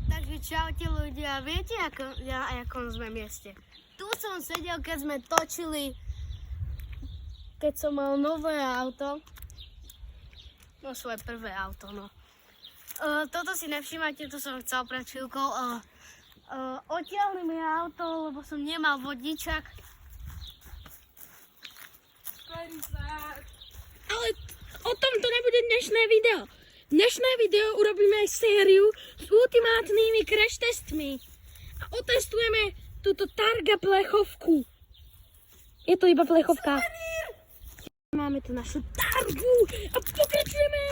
Takže čaute ľudia, viete, akom sme mieste? Tu som sedel, keď sme točili, keď som mal nové auto. No svoje prvé auto, no. Toto si nevšímate, to som chcel pred chvíľkou. Odtiahli mi auto, lebo som nemal vodničak. Ale o tom to nebude dnešné video. Dnešné video urobíme sériu s ultimátnymi crash testmi. A otestujeme túto Targa plechovku. Je to iba plechovka. Máme tu našu Targu a pokračujeme.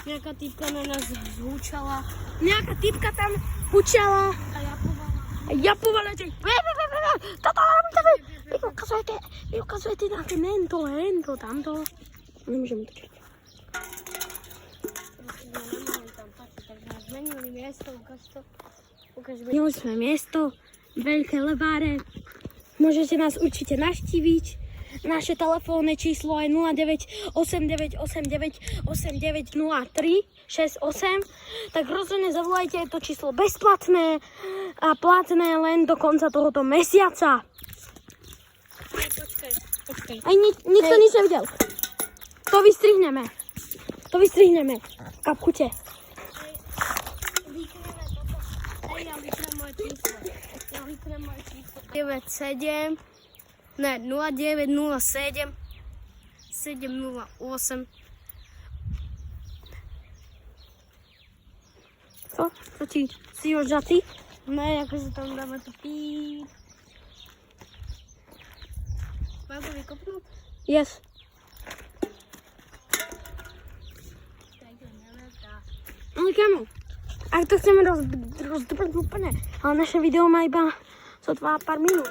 Nejaká typka na nás zhúčala. Nejaká typka tam hučala. A ja povala. Toto vy ukazujete na hento, tamto. Nemôžeme to čakať. Zmenili miesto, Zmenili sme miesto, Veľké Leváre. Môžete nás určite navštíviť. Naše telefónne číslo je 098989890368. Tak rozhodne zavolajte, je to číslo bezplatné a platné len do konca tohoto mesiaca. Počkaj. Aj nikto nič nevidel. To vystrihneme. Kapkute. Ja vykrem moje číslo. 97 ne, 0907 708. Co? Co ti? Si už žatý? Ne, akože tam dáme to píp. Mám to vykopnúť? Yes. Ale kamo, ak to chceme rozdrbať úplne, ale naše video má iba sotva pár minút.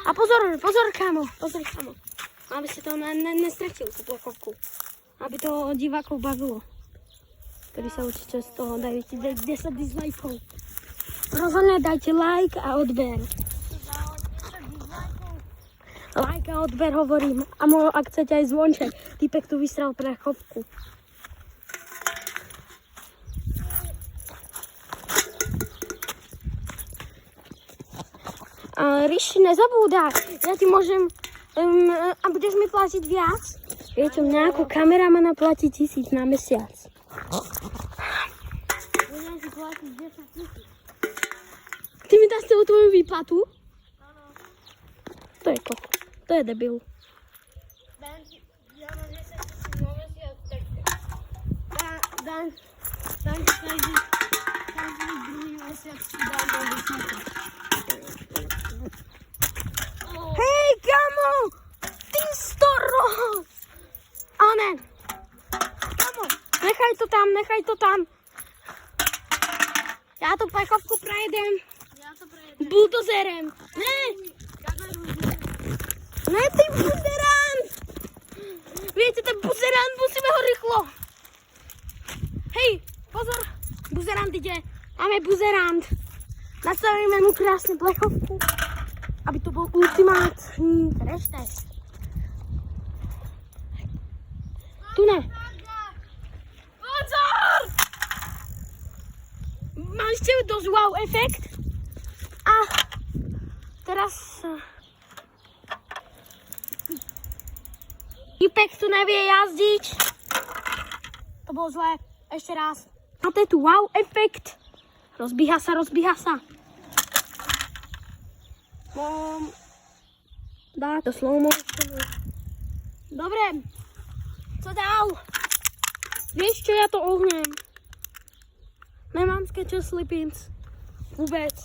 A pozor kamo. Aby si to nestratil, tú plechovku. Aby to divákov bavilo. Ktorí sa určite z toho dajú 10 dislikeov. Rozhodne dajte like a odber. Like a odber hovorím. A ak chcete aj zvonček. Týpek tu vystral plechovku. Ríši, nezabúdaj. Ja ti môžem... a budeš mi platiť viac? Viete, mňa ako kameramana platí 1000 na mesiac. Budem si platiť 10 000. Ty mi dáš celú tvoju výplatu? Áno. To je koko. To je debil. Ja mám 10 000 na mesiac, tak dám každý druhý mesiac si dám na 10 000. Hej, kamo! Ty storoz! Ale ne. Kamo, nechaj to tam. Ja tú plechovku prejdem. Ja to prejdem. Buldozerem. Ne, ty buzerant! Viete, ten buzerant, musíme ho rýchlo. Hej, pozor, buzerant ide. Máme buzerant. Nastavíme mu krásne plechovku, aby to bol ultimátny crash test. Tu ne. Pozor! Mali ste dosť wow efekt. A teraz... Typek tu nevie jazdiť. To bolo zlé. Ešte raz. A to je tu wow efekt. Rozbíha sa. Dá to slow motion. Dobre. Co dál? Vieš čo, ja to ohnem. Nemám Skechers Slip-ins. Vôbec.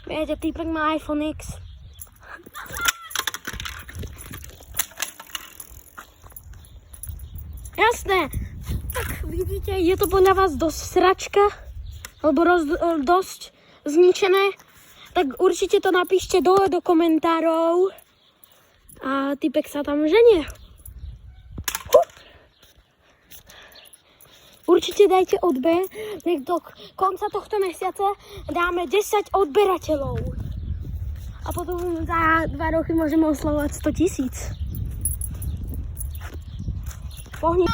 Viete, týpek má iPhone X. Jasné. Tak vidíte, je to podľa vás dosť sračka, alebo dosť zničené, tak určite to napíšte dole do komentárov a týpek sa tam ženie. Určite dajte odber, nech do konca tohto mesiaca dáme 10 odberateľov. A potom za 2 roky môžeme oslavovať 100 000. Pohni.